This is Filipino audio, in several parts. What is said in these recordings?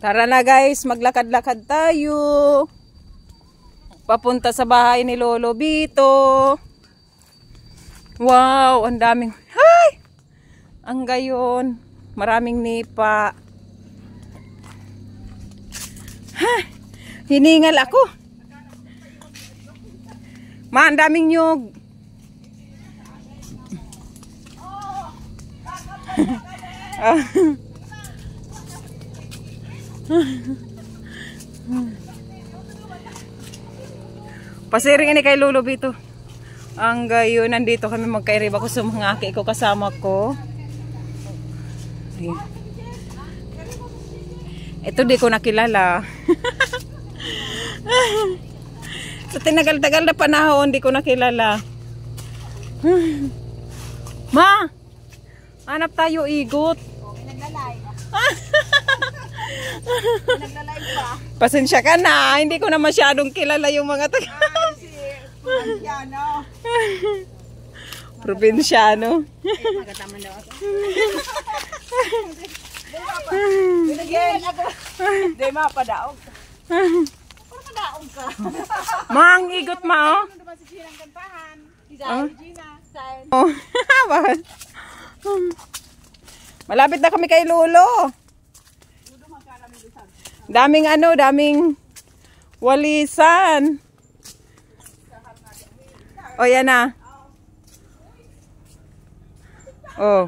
Tara na guys, maglakad-lakad tayo. Papunta sa bahay ni Lolo Bito. Wow, ang daming... Hay! Ang gayon. Maraming nipa. Ha! Hiningal ako. Ma, ang daming nyug. Pasiring ini kay Lolo Bito. Ang gayon, nandito kami magkairib ako sa mga aki ko kasama ko. Ayan. Ito di ko nakilala. Sa tinagal-tagal na panahon, di ko nakilala. Ma! Hanap tayo igot. Naglalay. Naglalay ba? Pasensya ka na, hindi ko na masyadong kilala yung mga taga. Probinsyano. Probinsyano. Magataman daw ako. Hindi mapadaog. Mapadaog ka. Mang igot ma, oh. Ano ba si Ginang kantahan? Gina, sign. Oh. Malapit na kami kay Lolo. Daming ano, daming walisan. O yan na. Oh.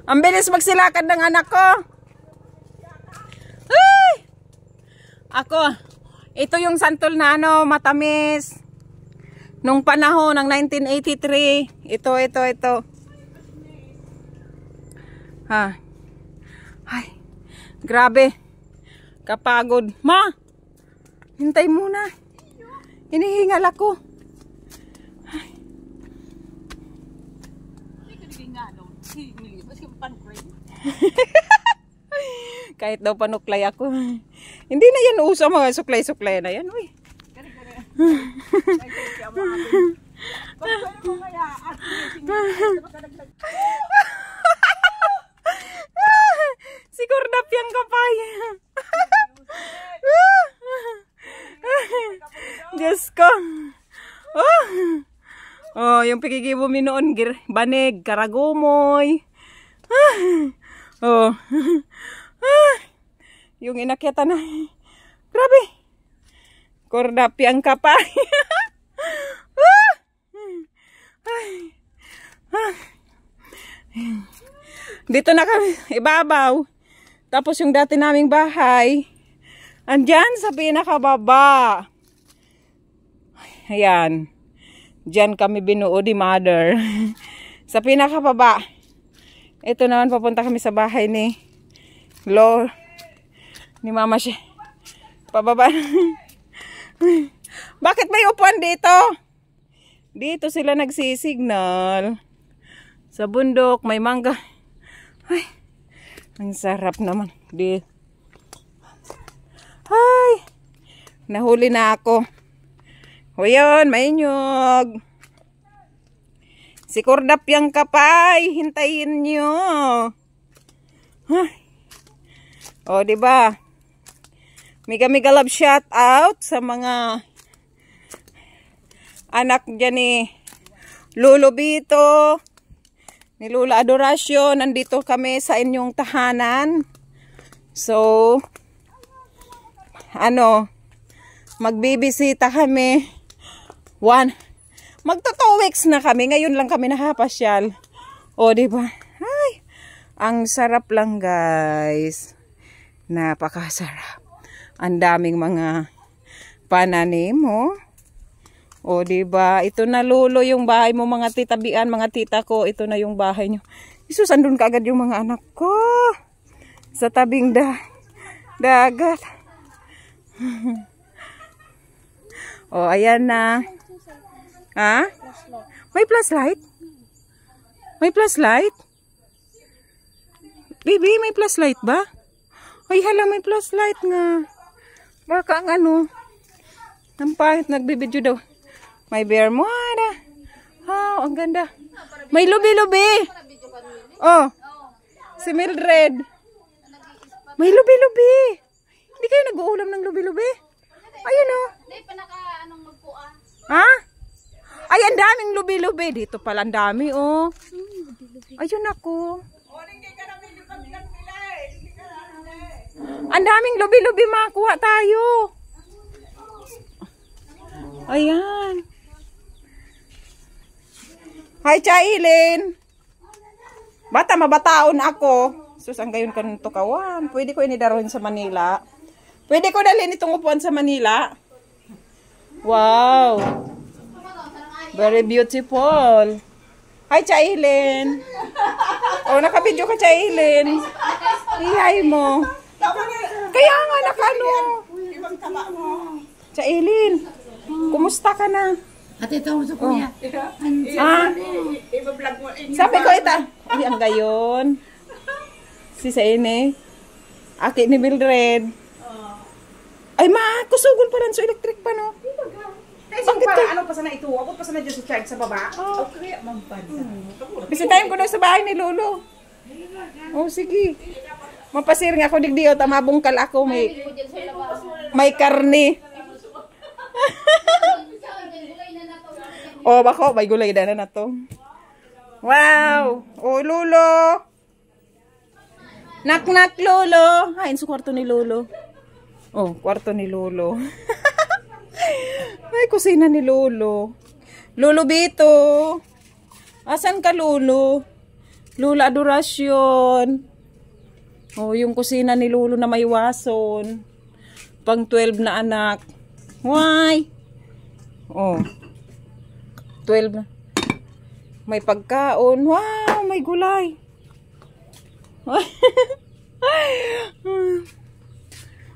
Ang bilis magsilakan ng anak ko. Ay! Ako, ito yung santol na ano, matamis. Nung panahon ng 1983. Ito. Ha. Ay, grabe. Kapagod. Ma, hintay muna. Hinihingal ako. Ay. Kahit daw panuklay ako. Hindi na yan uso, mga suklay-suklay na yan. Uy. Si Kordap yung kapay. Diyos ko. Oh, yung pikikibo mi noon, banig, karagumoy. Oh. Yung inakyatan na. Grabe. Kordap yung kapay. Dito na kami, ibabaw. Tapos yung dati naming bahay, andyan sa pinakababa. Ayan. Diyan kami binuo di mother. Sa pinakababa. Ito naman, papunta kami sa bahay ni Mama siya. Pababa. Bakit may upuan dito? Dito sila nagsisignal. Sa bundok, may mangga. Ay, ang sarap naman. Ay, nahuli na ako. O yun, may nyug. Si Kordap yung kapay. Hintayin nyo. Ay. O, diba? Mega love shout out sa mga anak dyan ni Lolo Bito, ni Lula Adoracion. Nandito kami sa inyong tahanan. So, magbibisita kami. Magto 2 weeks na kami. Ngayon lang kami nakapasyal. O, diba? Ay, ang sarap lang, guys. Napakasarap. Ang daming mga pananim, oh. O, diba? Ito na, Lolo, yung bahay mo, mga titabian, mga tita ko. Ito na yung bahay nyo. Isus, andun ka agad yung mga anak ko. Sa tabing dagat. O, ayan na. Ha? May flashlight? May flashlight? Baby, may flashlight ba? Ay, hala, may flashlight nga. Baka ang ang pahit, nagbibidyo daw. May bermuda. Oh, ang ganda. May lubi-lubi. Oh. Si Mildred. May lubi-lubi. Hindi kayo nag-uulam ng lubi-lubi? Ayun o. Hindi pa anong magpuan. Ha? Ay, ang daming lubi-lubi. Dito pala ang dami oh. Ayun ako. Ang daming lubi-lubi, makuha tayo. Ayan. Hi, Chailin. Bata, mabataon ako. Sus, ang gayon ka nito kawan. Pwede ko inidaroin sa Manila. Pwede ko dalhin itong upuan sa Manila. Wow. Very beautiful. Hi, Chailin. Oh, nakabidyo ka, Chailin. Hi mo. Kaya nga, nakano. Chailin, kumusta ka na? Ate, ito mo sa kuya. Sabi ko ito. Ay, ang gayon. Si Saine. Aki ni Mildred. Ay, kusugon pa lang sa electric pa, no? Bakit to? Ano pa sana ito? Ako pa sana dyan sa charge sa baba? Okay, mampanda. Bisitahin ko daw sa bahay ni Lolo. Oh, sige. Mapasiring ako digdiyo. Tamabungkal ako. May karne. Oh, bako. May gulay na to. Wow. Oh, Lolo. Knock-knock, Lolo. Hain sa kwarto ni Lolo. Oh, kwarto ni Lolo. Ay, kusina ni Lolo. Lolo Bito. Asan ka, Lolo? Lolo Adoracion. Oh, yung kusina ni Lolo na may wason. Pang 12 na anak. Why? Oh. 12 na. May pagkaon. Wow, may gulay.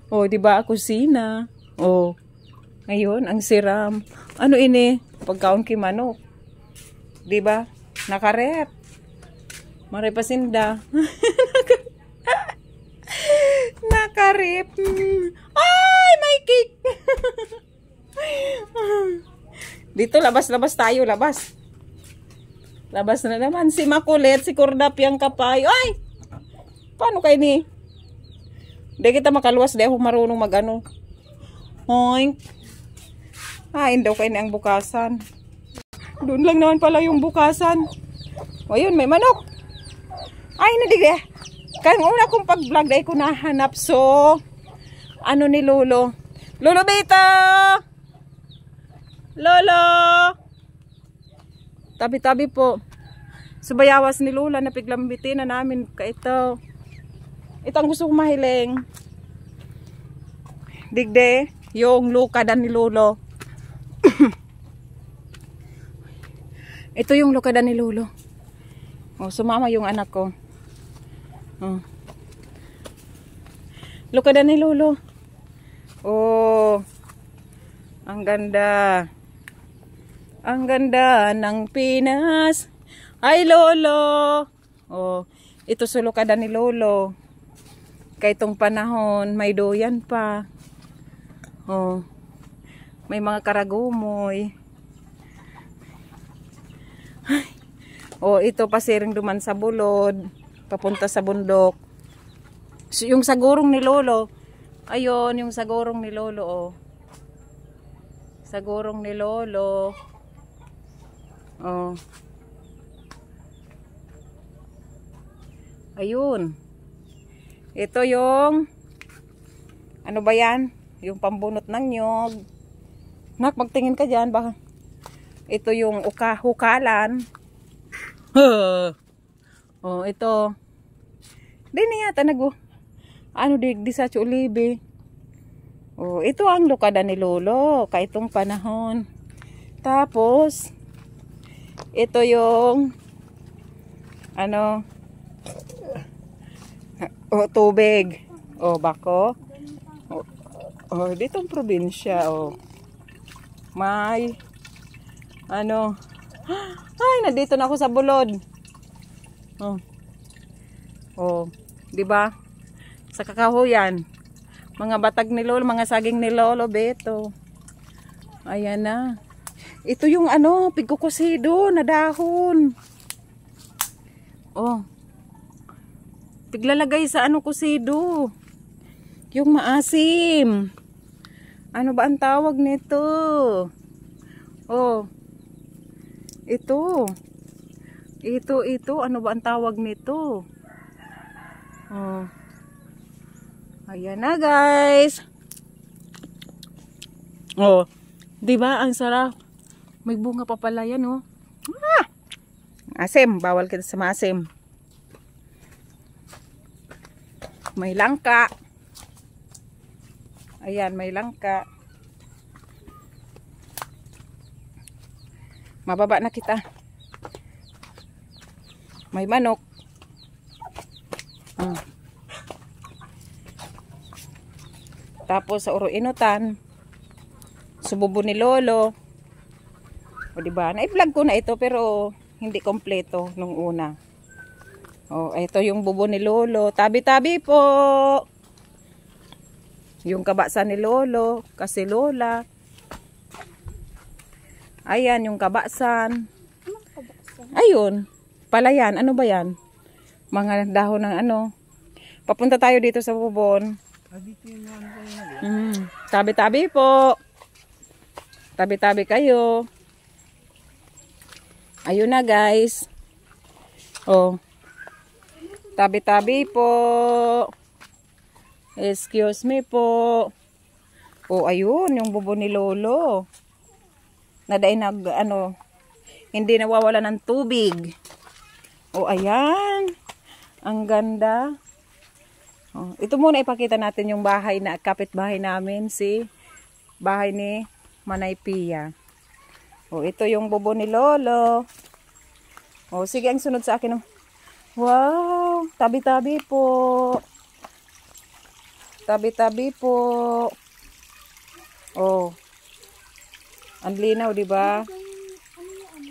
Oh, di ba kusina? Oh. Ngayon, ang siram. Ano ini? Pagkaon kay manok. Di ba? Nakarep. Maripasinda. Nakarep. Ay, may cake. Dito, labas-labas tayo. Labas. Labas na naman. Si Makulit, si Kordap yung kapay. Ay! Paano kayo ni? Hindi kita makaluwas. Di ako marunong magano. Oink. Hain daw kayo na ang bukasan. Doon lang naman pala yung bukasan. O yun, may manok. Ay, nadigde. Kaya una kong pag-vlog dahil ko nahanap. So, ano ni Lolo? Lolo Bito! Lolo! Tabi-tabi po. Subayawas ni Lola na piglambitin na namin ka ito. Ito ang gusto kong mahiling. Digde, yung lukadan ni Lolo. Ito yung lukadan ni Lolo. Oh, sumama yung anak ko. Oh. Lukadan ni Lolo. Oh. Ang ganda. Ang ganda ng Pinas. Ay, Lolo. Oh, ito sa lukadan ni Lolo. Kaya itong panahon, may doyan pa. Oh. May mga karagumoy. Ay. Oh, ito pasiring duman sa bulod. Papunta sa bundok. Yung sagurong ni Lolo. Ayun, yung sagurong ni Lolo. Oh. Sagurong ni Lolo. Oh. Ayun. Ito yung ano ba yan? Yung pambunot ng nyog. Nak, magtingin ka dyan. Baka ito yung hukalan. Oh, ito. Di na yata ano di sa Chulibi. Oh, ito ang lukadan ni Lolo. Kaitong panahon. Tapos, ito yung ano, oh, tubig. Oh, bako. Oh, ditong probinsya. Oh. May ano, ay, nandito na ako sa bulod. Oh. Oh, 'di ba? Sa kakahuyan. Mga batag ni Lolo, mga saging ni Lolo Beto. Ayan na. Ito yung ano, pigkukusido na dahon. Oh. Tiglalagay sa ano kusido. Yung maasim. Ano ba ang tawag nito? Oh. Ito. Ito. Ano ba ang tawag nito? Oh. Ayan na guys. Oh. Diba ang sarap? May bunga pa pala yan oh. Ah! Asim. Bawal kita sa maasim. May langka. Ayan, may langka. Mababa na kita. May manok. Tapos sa uro inutan. Sububo ni Lolo. O diba? Na-vlog ko na ito pero hindi kompleto nung una. O, ito yung bubo ni Lolo. Tabi-tabi po. Yung kabaksan ni Lolo. Kasi Lola. Ayan, yung kabaksan. Ayun. Palayan. Ano ba yan? Mga dahon ng ano. Papunta tayo dito sa bubon. Tabi-tabi po. Tabi-tabi kayo. Ayun na guys. Oh. Tabi-tabi po. Excuse me po. Oh, ayun. Yung bubo ni Lolo. Nadain na, ano, hindi nawawala ng tubig. Oh, ayan. Ang ganda. Oh, ito muna ipakita natin yung bahay na, kapitbahay namin. Si bahay ni Manay Pia. Oh, ito yung bubo ni Lolo. Oh, sige, ang sunod sa akin. Oh. Wow, tabi-tabi po. Tabi-tabi po. Oh. Ang linaw, 'di ba?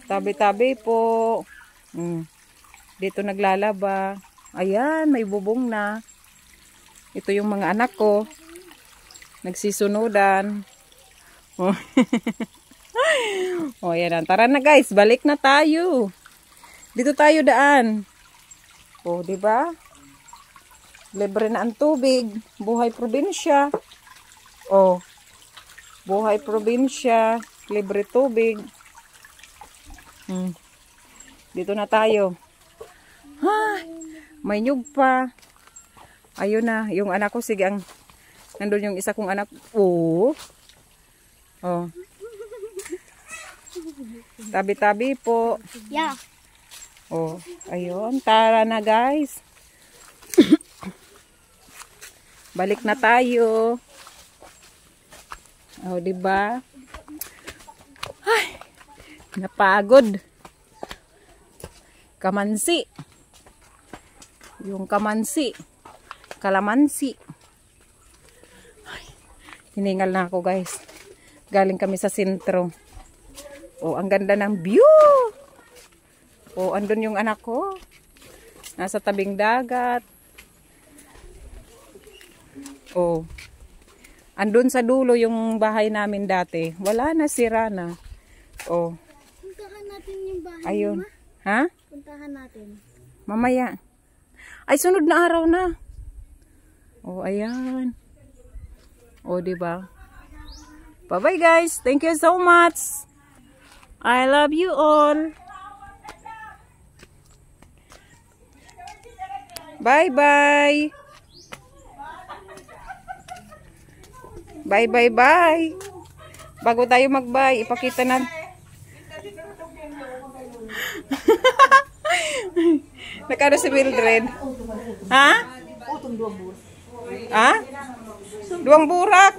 Tabi-tabi po. Dito naglalaba. Ayan, may bubong na. Ito yung mga anak ko. Nagsisunudan. Oh. Oh, yan. Tara na guys, balik na tayo. Dito tayo daan. Oh, 'di ba? Libre na ang tubig. Buhay probinsya. Oh. Buhay probinsya. Libre tubig. Dito na tayo. Ha! May nyug pa. Ayun na. Yung anak ko, sige, nandun yung isa kong anak. Oh. Oh. Tabi-tabi po. Yeah. Oh, ayun. Tara na guys. Balik na tayo. Oh, diba? Ay, napagod. Kamansi. Yung kamansi. Kalamansi. Ay, hiningal na ako guys. Galing kami sa sentro. Oh, ang ganda ng view. Oh, andun yung anak ko. Nasa tabing dagat. Oh. Andun sa dulo yung bahay namin dati. Wala na, sira na. Oh. Puntahan natin yung bahay. Ayun. Mama. Ha? Puntahan natin. Mamaya. Ay, sunod na araw na. Oh, ayan. Oh, diba? Bye-bye guys. Thank you so much. I love you all. Bye-bye. Bye-bye-bye. Bago tayo mag-bye, ipakita na. Nakano si Mildred? Ha? Ha? Duwang burak.